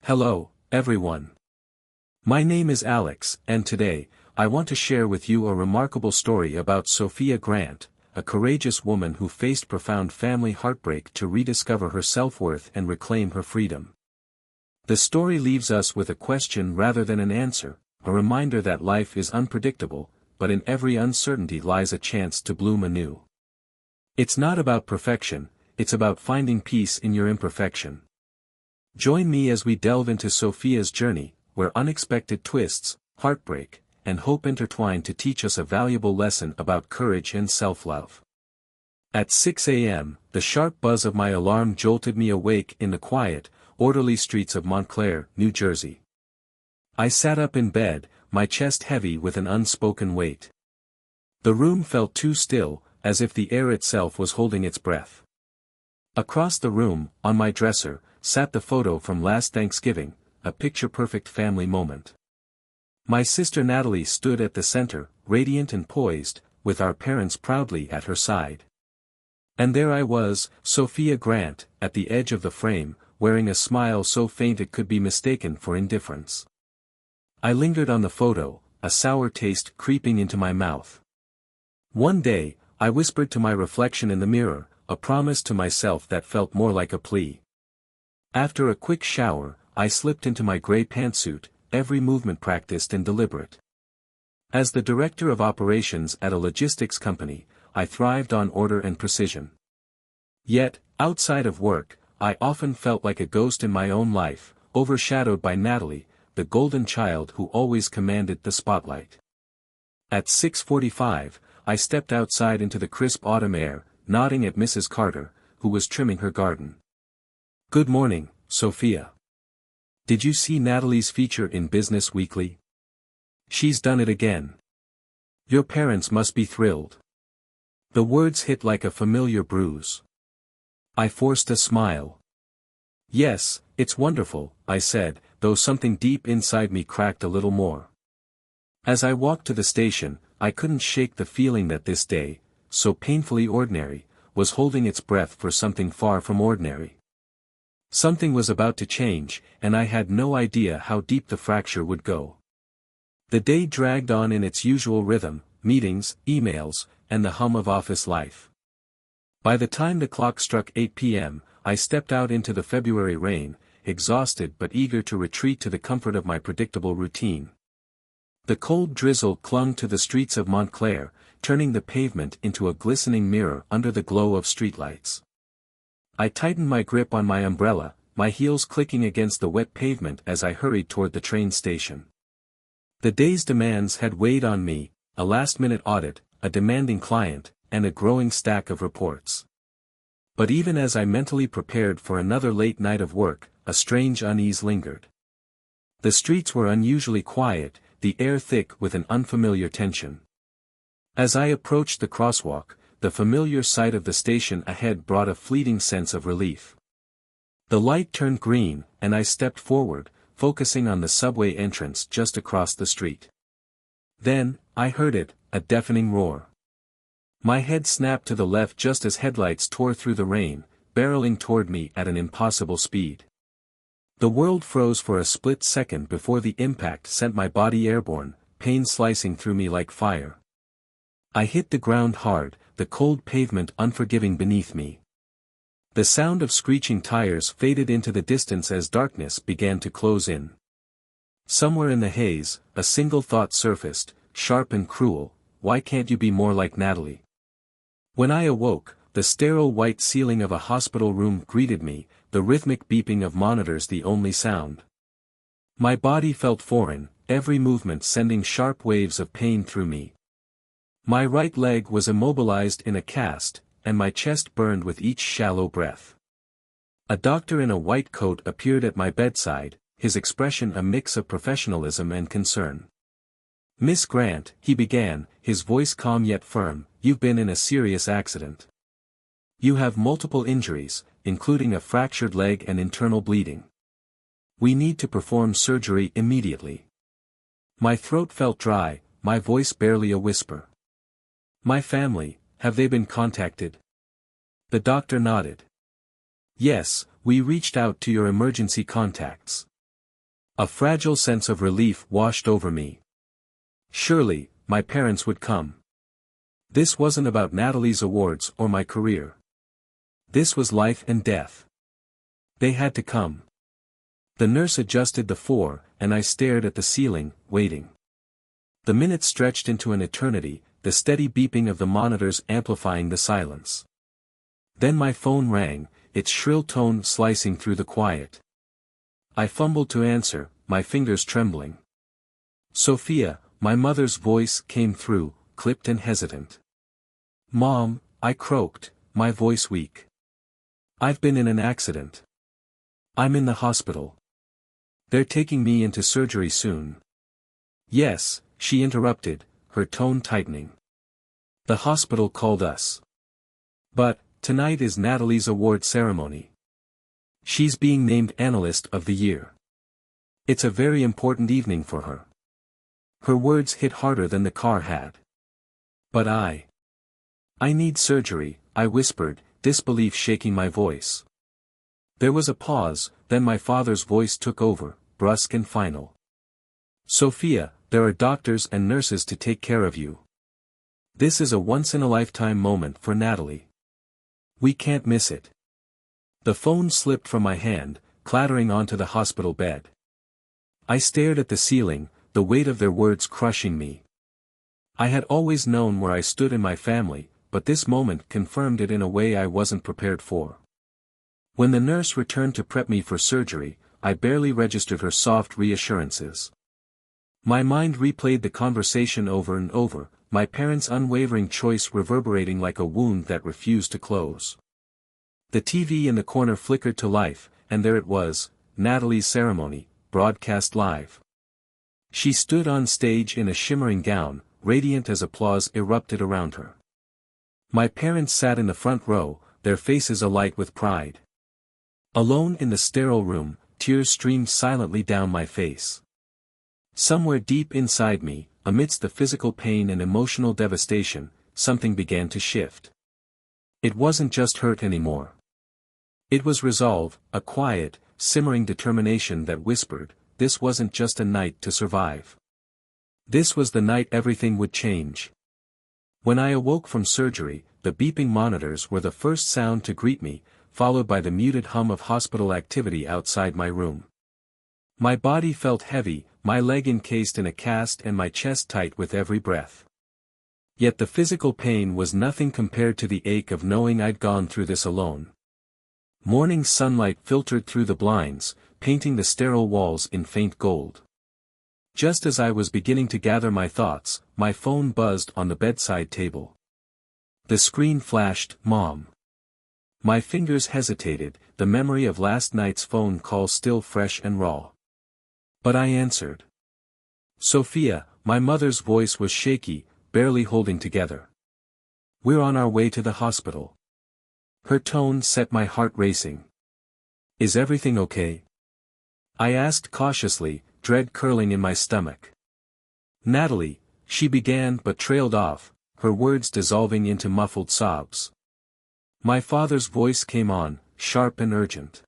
Hello, everyone. My name is Alex, and today, I want to share with you a remarkable story about Sophia Grant, a courageous woman who faced profound family heartbreak to rediscover her self-worth and reclaim her freedom. The story leaves us with a question rather than an answer, a reminder that life is unpredictable, but in every uncertainty lies a chance to bloom anew. It's not about perfection, it's about finding peace in your imperfection. Join me as we delve into Sophia's journey, where unexpected twists, heartbreak, and hope intertwine to teach us a valuable lesson about courage and self-love. At 6 a.m., the sharp buzz of my alarm jolted me awake in the quiet, orderly streets of Montclair, New Jersey. I sat up in bed, my chest heavy with an unspoken weight. The room felt too still, as if the air itself was holding its breath. Across the room, on my dresser, sat the photo from last Thanksgiving, a picture-perfect family moment. My sister Natalie stood at the center, radiant and poised, with our parents proudly at her side. And there I was, Sophia Grant, at the edge of the frame, wearing a smile so faint it could be mistaken for indifference. I lingered on the photo, a sour taste creeping into my mouth. One day, I whispered to my reflection in the mirror, a promise to myself that felt more like a plea. After a quick shower, I slipped into my gray pantsuit, every movement practiced and deliberate. As the director of operations at a logistics company, I thrived on order and precision. Yet, outside of work, I often felt like a ghost in my own life, overshadowed by Natalie, the golden child who always commanded the spotlight. At 6:45, I stepped outside into the crisp autumn air, nodding at Mrs. Carter, who was trimming her garden. "Good morning, Sophia. Did you see Natalie's feature in Business Weekly? She's done it again. Your parents must be thrilled." The words hit like a familiar bruise. I forced a smile. "Yes, it's wonderful," I said, though something deep inside me cracked a little more. As I walked to the station, I couldn't shake the feeling that this day, so painfully ordinary, was holding its breath for something far from ordinary. Something was about to change, and I had no idea how deep the fracture would go. The day dragged on in its usual rhythm, meetings, emails, and the hum of office life. By the time the clock struck 8 p.m., I stepped out into the February rain, exhausted but eager to retreat to the comfort of my predictable routine. The cold drizzle clung to the streets of Montclair, turning the pavement into a glistening mirror under the glow of streetlights. I tightened my grip on my umbrella, my heels clicking against the wet pavement as I hurried toward the train station. The day's demands had weighed on me, a last-minute audit, a demanding client, and a growing stack of reports. But even as I mentally prepared for another late night of work, a strange unease lingered. The streets were unusually quiet, the air thick with an unfamiliar tension. As I approached the crosswalk, the familiar sight of the station ahead brought a fleeting sense of relief. The light turned green, and I stepped forward, focusing on the subway entrance just across the street. Then, I heard it, a deafening roar. My head snapped to the left just as headlights tore through the rain, barreling toward me at an impossible speed. The world froze for a split second before the impact sent my body airborne, pain slicing through me like fire. I hit the ground hard, the cold pavement unforgiving beneath me. The sound of screeching tires faded into the distance as darkness began to close in. Somewhere in the haze, a single thought surfaced, sharp and cruel: why can't you be more like Natalie? When I awoke, the sterile white ceiling of a hospital room greeted me, the rhythmic beeping of monitors the only sound. My body felt foreign, every movement sending sharp waves of pain through me. My right leg was immobilized in a cast, and my chest burned with each shallow breath. A doctor in a white coat appeared at my bedside, his expression a mix of professionalism and concern. "Miss Grant," he began, his voice calm yet firm, "you've been in a serious accident. You have multiple injuries, including a fractured leg and internal bleeding. We need to perform surgery immediately." My throat felt dry, my voice barely a whisper. "My family, have they been contacted?" The doctor nodded. "Yes, we reached out to your emergency contacts. A fragile sense of relief washed over me. Surely, my parents would come. This wasn't about Natalie's awards or my career. This was life and death. They had to come. The nurse adjusted the 4, and I stared at the ceiling, waiting. The minutes stretched into an eternity, the steady beeping of the monitors amplifying the silence. Then my phone rang, its shrill tone slicing through the quiet. I fumbled to answer, my fingers trembling. Sophia, my mother's voice came through, clipped and hesitant. "Mom," I croaked, my voice weak. "I've been in an accident. I'm in the hospital. They're taking me into surgery soon." "Yes," she interrupted, her tone tightening. "The hospital called us. But, tonight is Natalie's award ceremony. She's being named Analyst of the Year. It's a very important evening for her." Her words hit harder than the car had. "But I need surgery," I whispered, disbelief shaking my voice. There was a pause, then my father's voice took over, brusque and final. "Sophia, there are doctors and nurses to take care of you. This is a once-in-a-lifetime moment for Natalie. We can't miss it." The phone slipped from my hand, clattering onto the hospital bed. I stared at the ceiling, the weight of their words crushing me. I had always known where I stood in my family, but this moment confirmed it in a way I wasn't prepared for. When the nurse returned to prep me for surgery, I barely registered her soft reassurances. My mind replayed the conversation over and over, my parents' unwavering choice reverberating like a wound that refused to close. The TV in the corner flickered to life, and there it was, Natalie's ceremony, broadcast live. She stood on stage in a shimmering gown, radiant as applause erupted around her. My parents sat in the front row, their faces alight with pride. Alone in the sterile room, tears streamed silently down my face. Somewhere deep inside me, amidst the physical pain and emotional devastation, something began to shift. It wasn't just hurt anymore. It was resolve, a quiet, simmering determination that whispered, this wasn't just a night to survive. This was the night everything would change. When I awoke from surgery, the beeping monitors were the first sound to greet me, followed by the muted hum of hospital activity outside my room. My body felt heavy, my leg encased in a cast and my chest tight with every breath. Yet the physical pain was nothing compared to the ache of knowing I'd gone through this alone. Morning sunlight filtered through the blinds, painting the sterile walls in faint gold. Just as I was beginning to gather my thoughts, my phone buzzed on the bedside table. The screen flashed, "Mom." My fingers hesitated, the memory of last night's phone call still fresh and raw. But I answered. "Sophia," my mother's voice was shaky, barely holding together. "We're on our way to the hospital." Her tone set my heart racing. "Is everything okay?" I asked cautiously, dread curling in my stomach. "Natalie," she began but trailed off, her words dissolving into muffled sobs. My father's voice came on, sharp and urgent.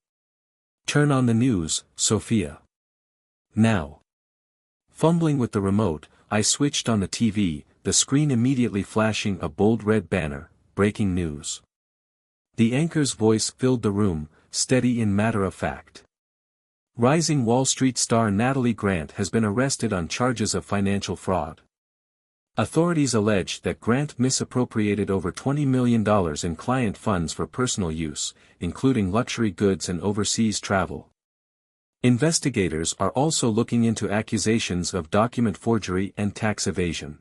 "Turn on the news, Sophia. Now." Fumbling with the remote, I switched on the TV, the screen immediately flashing a bold red banner, "Breaking News." The anchor's voice filled the room, steady and matter-of-fact. Rising Wall Street star Natalie Grant has been arrested on charges of financial fraud. Authorities allege that Grant misappropriated over $20 million in client funds for personal use, including luxury goods and overseas travel. Investigators are also looking into accusations of document forgery and tax evasion.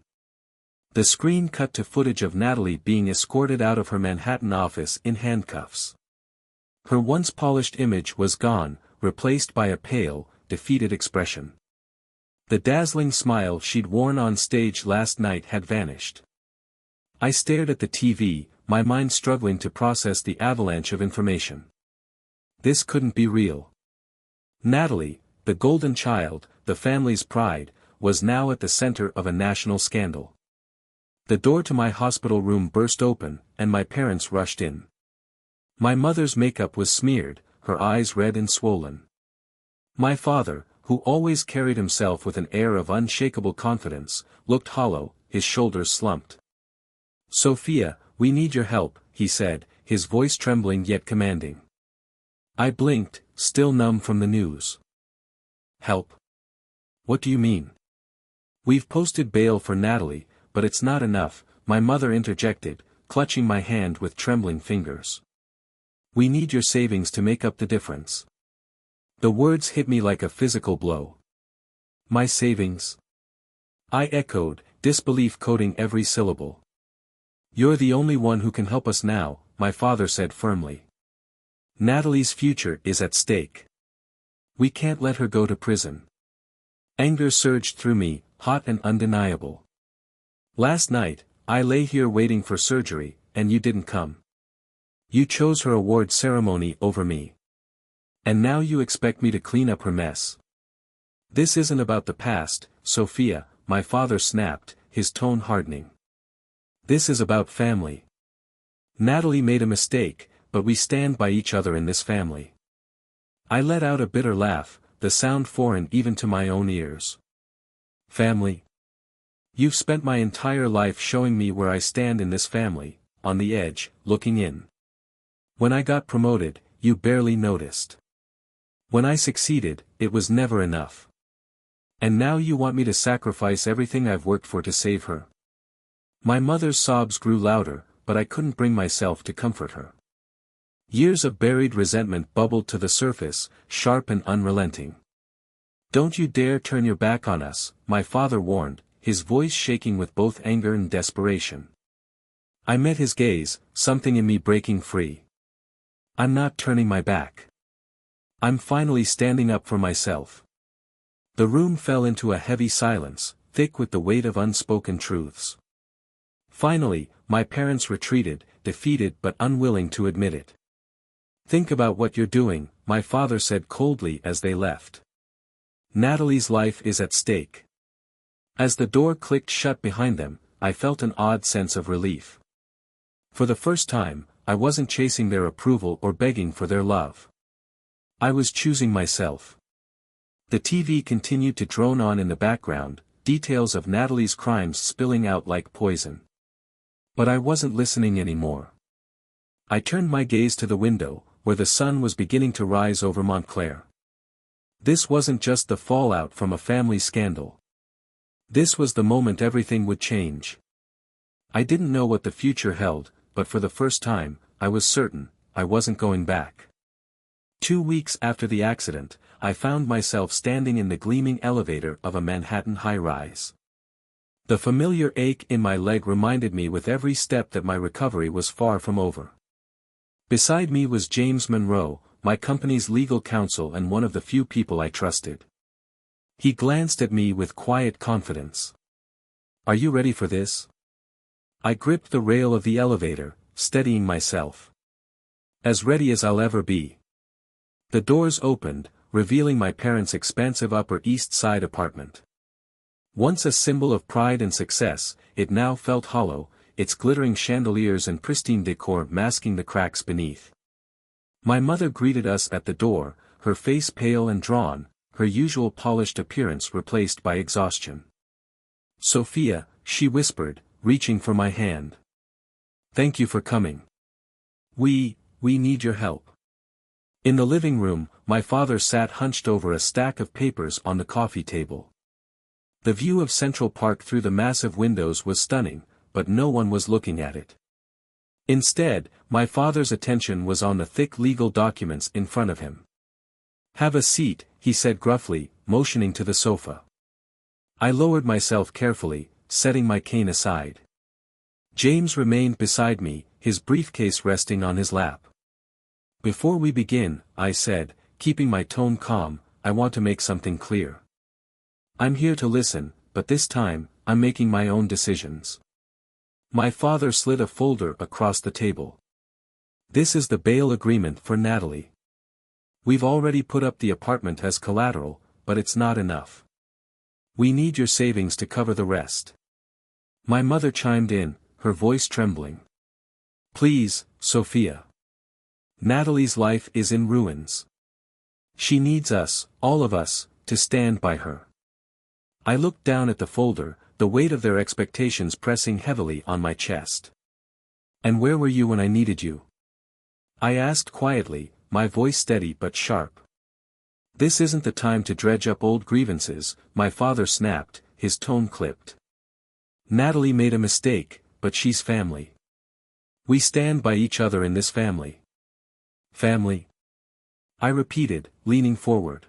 The screen cut to footage of Natalie being escorted out of her Manhattan office in handcuffs. Her once polished image was gone, replaced by a pale, defeated expression. The dazzling smile she'd worn on stage last night had vanished. I stared at the TV, my mind struggling to process the avalanche of information. This couldn't be real. Natalie, the golden child, the family's pride, was now at the center of a national scandal. The door to my hospital room burst open, and my parents rushed in. My mother's makeup was smeared, her eyes red and swollen. My father, who always carried himself with an air of unshakable confidence, looked hollow, his shoulders slumped. "Sophia, we need your help," he said, his voice trembling yet commanding. I blinked, still numb from the news. "Help? What do you mean?" "We've posted bail for Natalie, but it's not enough," my mother interjected, clutching my hand with trembling fingers. "We need your savings to make up the difference." The words hit me like a physical blow. "My savings?" I echoed, disbelief coating every syllable. "You're the only one who can help us now," my father said firmly. "Natalie's future is at stake. We can't let her go to prison." Anger surged through me, hot and undeniable. "Last night, I lay here waiting for surgery, and you didn't come. You chose her award ceremony over me. And now you expect me to clean up her mess. This isn't about the past, Sophia," my father snapped, his tone hardening. "This is about family. Natalie made a mistake, but we stand by each other in this family." I let out a bitter laugh, the sound foreign even to my own ears. "Family? You've spent my entire life showing me where I stand in this family, on the edge, looking in. When I got promoted, you barely noticed. When I succeeded, it was never enough. And now you want me to sacrifice everything I've worked for to save her." My mother's sobs grew louder, but I couldn't bring myself to comfort her. Years of buried resentment bubbled to the surface, sharp and unrelenting. "Don't you dare turn your back on us," my father warned, his voice shaking with both anger and desperation. I met his gaze, something in me breaking free. "I'm not turning my back. I'm finally standing up for myself." The room fell into a heavy silence, thick with the weight of unspoken truths. Finally, my parents retreated, defeated but unwilling to admit it. "Think about what you're doing," my father said coldly as they left. "Natalie's life is at stake." As the door clicked shut behind them, I felt an odd sense of relief. For the first time, I wasn't chasing their approval or begging for their love. I was choosing myself. The TV continued to drone on in the background, details of Natalie's crimes spilling out like poison. But I wasn't listening anymore. I turned my gaze to the window, where the sun was beginning to rise over Montclair. This wasn't just the fallout from a family scandal. This was the moment everything would change. I didn't know what the future held, but for the first time, I was certain, I wasn't going back. 2 weeks after the accident, I found myself standing in the gleaming elevator of a Manhattan high-rise. The familiar ache in my leg reminded me with every step that my recovery was far from over. Beside me was James Monroe, my company's legal counsel and one of the few people I trusted. He glanced at me with quiet confidence. "Are you ready for this?" I gripped the rail of the elevator, steadying myself. "As ready as I'll ever be." The doors opened, revealing my parents' expansive Upper East Side apartment. Once a symbol of pride and success, it now felt hollow, its glittering chandeliers and pristine decor masking the cracks beneath. My mother greeted us at the door, her face pale and drawn, her usual polished appearance replaced by exhaustion. "Sophia," she whispered, reaching for my hand. "Thank you for coming. We need your help." In the living room, my father sat hunched over a stack of papers on the coffee table. The view of Central Park through the massive windows was stunning, but no one was looking at it. Instead, my father's attention was on the thick legal documents in front of him. "Have a seat," he said gruffly, motioning to the sofa. I lowered myself carefully, setting my cane aside. James remained beside me, his briefcase resting on his lap. "Before we begin," I said, keeping my tone calm, "I want to make something clear. I'm here to listen, but this time, I'm making my own decisions." My father slid a folder across the table. "This is the bail agreement for Natalie. We've already put up the apartment as collateral, but it's not enough. We need your savings to cover the rest." My mother chimed in, her voice trembling. "Please, Sophia. Natalie's life is in ruins. She needs us, all of us, to stand by her. I looked down at the folder, the weight of their expectations pressing heavily on my chest. "And where were you when I needed you?" I asked quietly, my voice steady but sharp. "This isn't the time to dredge up old grievances," my father snapped, his tone clipped. "Natalie made a mistake, but she's family. We stand by each other in this family." "Family?" I repeated, leaning forward.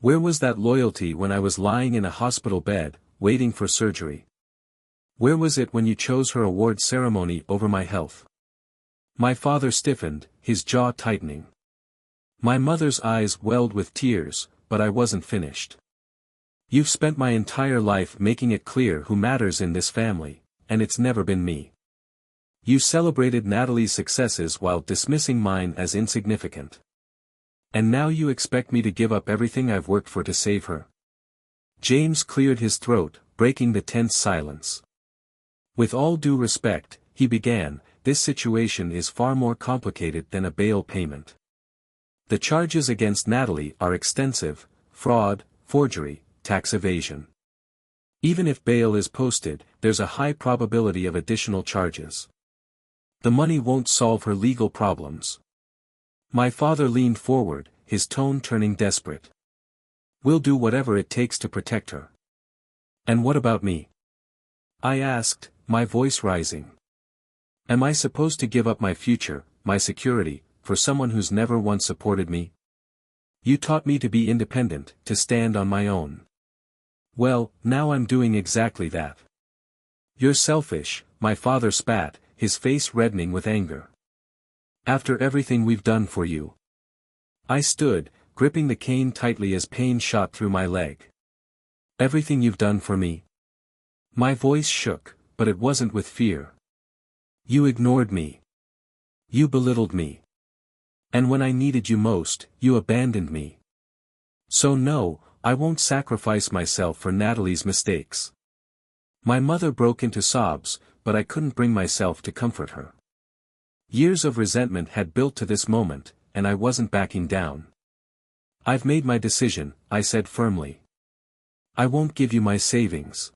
"Where was that loyalty when I was lying in a hospital bed, waiting for surgery? Where was it when you chose her award ceremony over my health?" My father stiffened, his jaw tightening. My mother's eyes welled with tears, but I wasn't finished. "You've spent my entire life making it clear who matters in this family, and it's never been me. You celebrated Natalie's successes while dismissing mine as insignificant. And now you expect me to give up everything I've worked for to save her?" James cleared his throat, breaking the tense silence. "With all due respect," he began, "this situation is far more complicated than a bail payment. The charges against Natalie are extensive: fraud, forgery, tax evasion. Even if bail is posted, there's a high probability of additional charges. The money won't solve her legal problems." My father leaned forward, his tone turning desperate. "We'll do whatever it takes to protect her." "And what about me?" I asked, my voice rising. "Am I supposed to give up my future, my security, for someone who's never once supported me? You taught me to be independent, to stand on my own. Well, now I'm doing exactly that." "You're selfish," my father spat, his face reddening with anger. "After everything we've done for you." I stood, gripping the cane tightly as pain shot through my leg. "Everything you've done for me?" My voice shook, but it wasn't with fear. "You ignored me. You belittled me. And when I needed you most, you abandoned me. So no, I won't sacrifice myself for Natalie's mistakes." My mother broke into sobs, but I couldn't bring myself to comfort her. Years of resentment had built to this moment, and I wasn't backing down. "I've made my decision," I said firmly. "I won't give you my savings.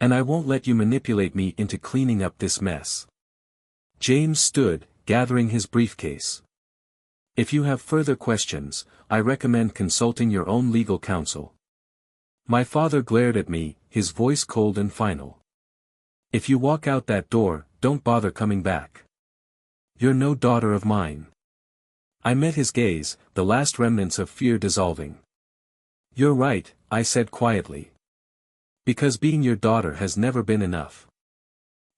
And I won't let you manipulate me into cleaning up this mess." James stood, gathering his briefcase. "If you have further questions, I recommend consulting your own legal counsel." My father glared at me, his voice cold and final. "If you walk out that door, don't bother coming back. You're no daughter of mine." I met his gaze, the last remnants of fear dissolving. "You're right," I said quietly. "Because being your daughter has never been enough."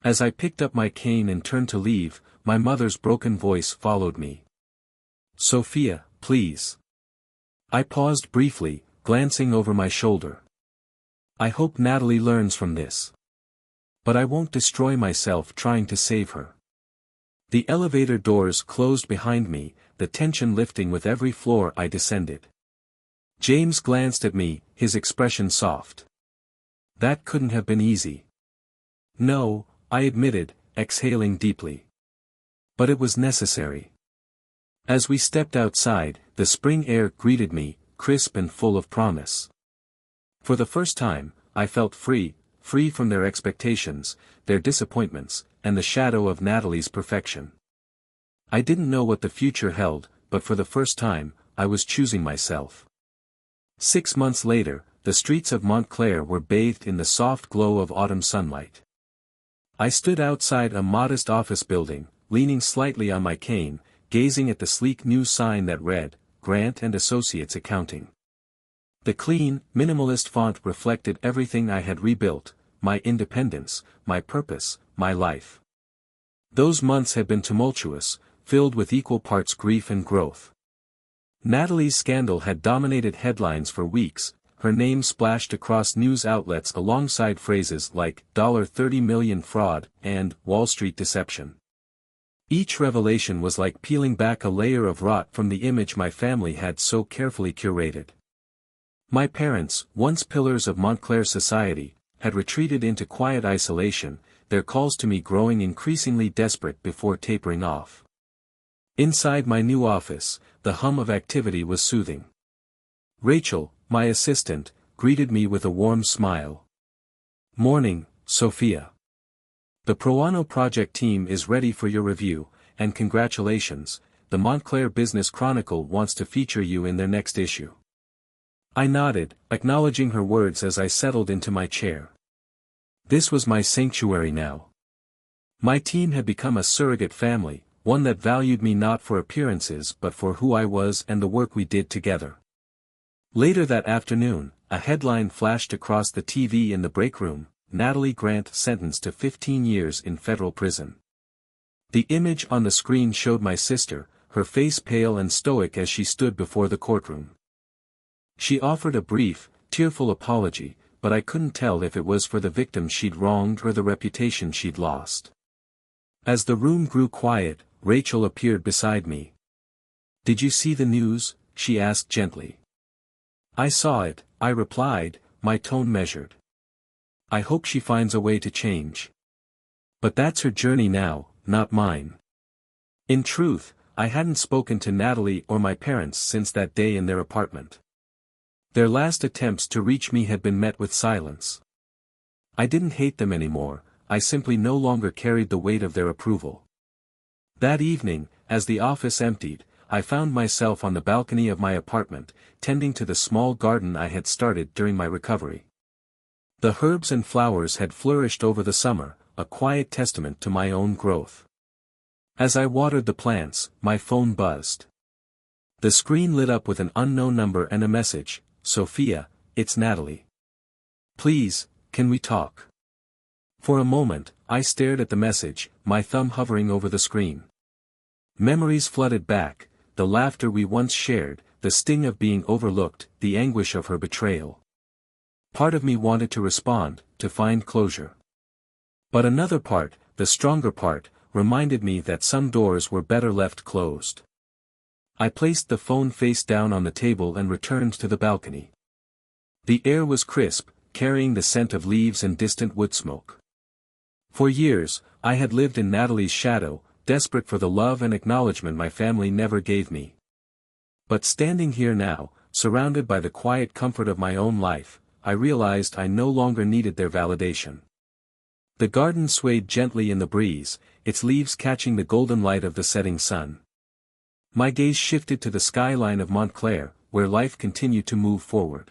As I picked up my cane and turned to leave, my mother's broken voice followed me. "Sophia, please." I paused briefly, glancing over my shoulder. "I hope Natalie learns from this. But I won't destroy myself trying to save her." The elevator doors closed behind me, the tension lifting with every floor I descended. James glanced at me, his expression soft. "That couldn't have been easy." "No," I admitted, exhaling deeply. "But it was necessary." As we stepped outside, the spring air greeted me, crisp and full of promise. For the first time, I felt free from their expectations, their disappointments, and the shadow of Natalie's perfection. I didn't know what the future held, but for the first time, I was choosing myself. 6 months later, the streets of Montclair were bathed in the soft glow of autumn sunlight. I stood outside a modest office building, leaning slightly on my cane, gazing at the sleek new sign that read, "Grant and Associates Accounting." The clean, minimalist font reflected everything I had rebuilt: my independence, my purpose, my life. Those months had been tumultuous, filled with equal parts grief and growth. Natalie's scandal had dominated headlines for weeks, her name splashed across news outlets alongside phrases like $30 million fraud and Wall Street deception. Each revelation was like peeling back a layer of rot from the image my family had so carefully curated. My parents, once pillars of Montclair society, had retreated into quiet isolation, their calls to me growing increasingly desperate before tapering off. Inside my new office, the hum of activity was soothing. "Rachel, my assistant, greeted me with a warm smile. "Morning, Sophia. The Proano project team is ready for your review, and congratulations, the Montclair Business Chronicle wants to feature you in their next issue." I nodded, acknowledging her words as I settled into my chair. This was my sanctuary now. My team had become a surrogate family, one that valued me not for appearances but for who I was and the work we did together. Later that afternoon, a headline flashed across the TV in the break room: Natalie Grant sentenced to 15 years in federal prison. The image on the screen showed my sister, her face pale and stoic as she stood before the courtroom. She offered a brief, tearful apology, but I couldn't tell if it was for the victim she'd wronged or the reputation she'd lost. As the room grew quiet, Rachel appeared beside me. "Did you see the news?" she asked gently. "I saw it," I replied, my tone measured. "I hope she finds a way to change. But that's her journey now, not mine." In truth, I hadn't spoken to Natalie or my parents since that day in their apartment. Their last attempts to reach me had been met with silence. I didn't hate them anymore, I simply no longer carried the weight of their approval. That evening, as the office emptied, I found myself on the balcony of my apartment, tending to the small garden I had started during my recovery. The herbs and flowers had flourished over the summer, a quiet testament to my own growth. As I watered the plants, my phone buzzed. The screen lit up with an unknown number and a message: "Sophia, it's Natalie. Please, can we talk?" For a moment, I stared at the message, my thumb hovering over the screen. Memories flooded back, the laughter we once shared, the sting of being overlooked, the anguish of her betrayal. Part of me wanted to respond, to find closure. But another part, the stronger part, reminded me that some doors were better left closed. I placed the phone face down on the table and returned to the balcony. The air was crisp, carrying the scent of leaves and distant wood smoke. For years, I had lived in Natalie's shadow, desperate for the love and acknowledgement my family never gave me. But standing here now, surrounded by the quiet comfort of my own life, I realized I no longer needed their validation. The garden swayed gently in the breeze, its leaves catching the golden light of the setting sun. My gaze shifted to the skyline of Montclair, where life continued to move forward.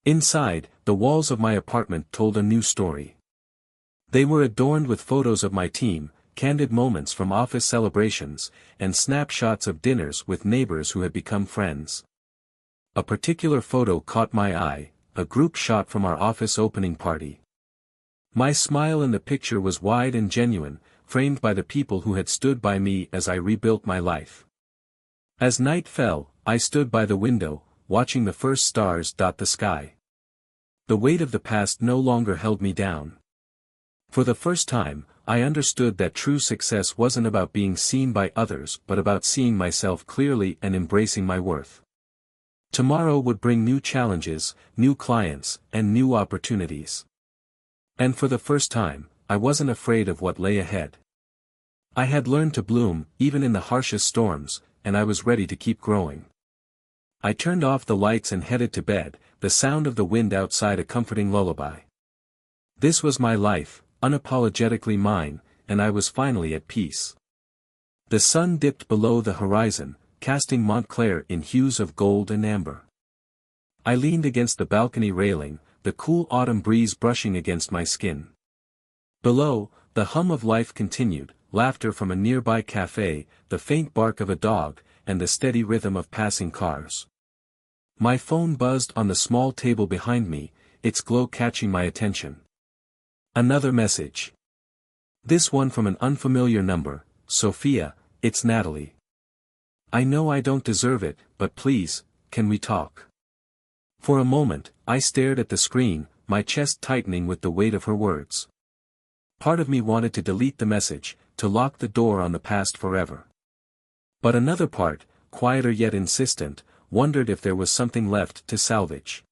Inside, the walls of my apartment told a new story. They were adorned with photos of my team, candid moments from office celebrations, and snapshots of dinners with neighbors who had become friends. A particular photo caught my eye, a group shot from our office opening party. My smile in the picture was wide and genuine, framed by the people who had stood by me as I rebuilt my life. As night fell, I stood by the window, watching the first stars dot the sky. The weight of the past no longer held me down. For the first time, I understood that true success wasn't about being seen by others but about seeing myself clearly and embracing my worth. Tomorrow would bring new challenges, new clients, and new opportunities. And for the first time, I wasn't afraid of what lay ahead. I had learned to bloom, even in the harshest storms, and I was ready to keep growing. I turned off the lights and headed to bed, the sound of the wind outside a comforting lullaby. This was my life, unapologetically mine, and I was finally at peace. The sun dipped below the horizon, casting Montclair in hues of gold and amber. I leaned against the balcony railing, the cool autumn breeze brushing against my skin. Below, the hum of life continued, laughter from a nearby cafe, the faint bark of a dog, and the steady rhythm of passing cars. My phone buzzed on the small table behind me, its glow catching my attention. Another message. This one from an unfamiliar number: "Sophia, it's Natalie. I know I don't deserve it, but please, can we talk?" For a moment, I stared at the screen, my chest tightening with the weight of her words. Part of me wanted to delete the message, to lock the door on the past forever. But another part, quieter yet insistent, wondered if there was something left to salvage.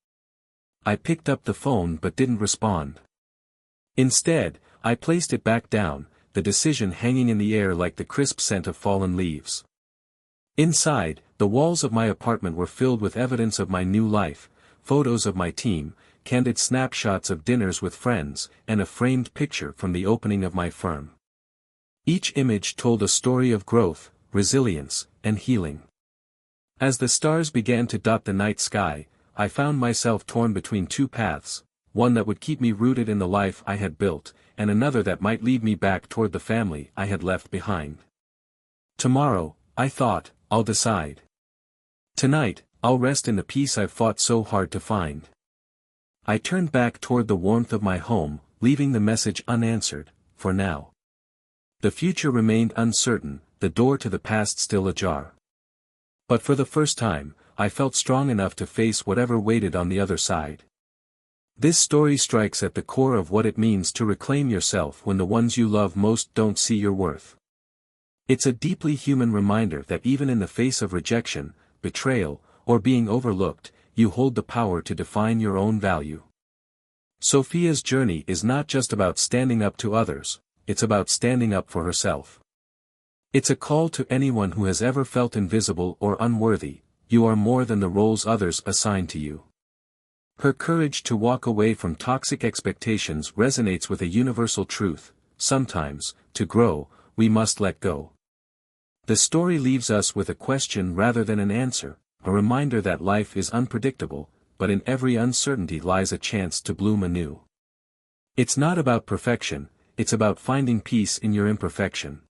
I picked up the phone but didn't respond. Instead, I placed it back down, the decision hanging in the air like the crisp scent of fallen leaves. Inside, the walls of my apartment were filled with evidence of my new life, photos of my team, candid snapshots of dinners with friends, and a framed picture from the opening of my firm. Each image told a story of growth, resilience, and healing. As the stars began to dot the night sky, I found myself torn between two paths, one that would keep me rooted in the life I had built, and another that might lead me back toward the family I had left behind. Tomorrow, I thought, I'll decide. Tonight, I'll rest in the peace I've fought so hard to find. I turned back toward the warmth of my home, leaving the message unanswered, for now. The future remained uncertain, the door to the past still ajar. But for the first time, I felt strong enough to face whatever waited on the other side. This story strikes at the core of what it means to reclaim yourself when the ones you love most don't see your worth. It's a deeply human reminder that even in the face of rejection, betrayal, or being overlooked, you hold the power to define your own value. Sophia's journey is not just about standing up to others, it's about standing up for herself. It's a call to anyone who has ever felt invisible or unworthy: you are more than the roles others assign to you. Her courage to walk away from toxic expectations resonates with a universal truth: sometimes, to grow, we must let go. The story leaves us with a question rather than an answer, a reminder that life is unpredictable, but in every uncertainty lies a chance to bloom anew. It's not about perfection, it's about finding peace in your imperfection.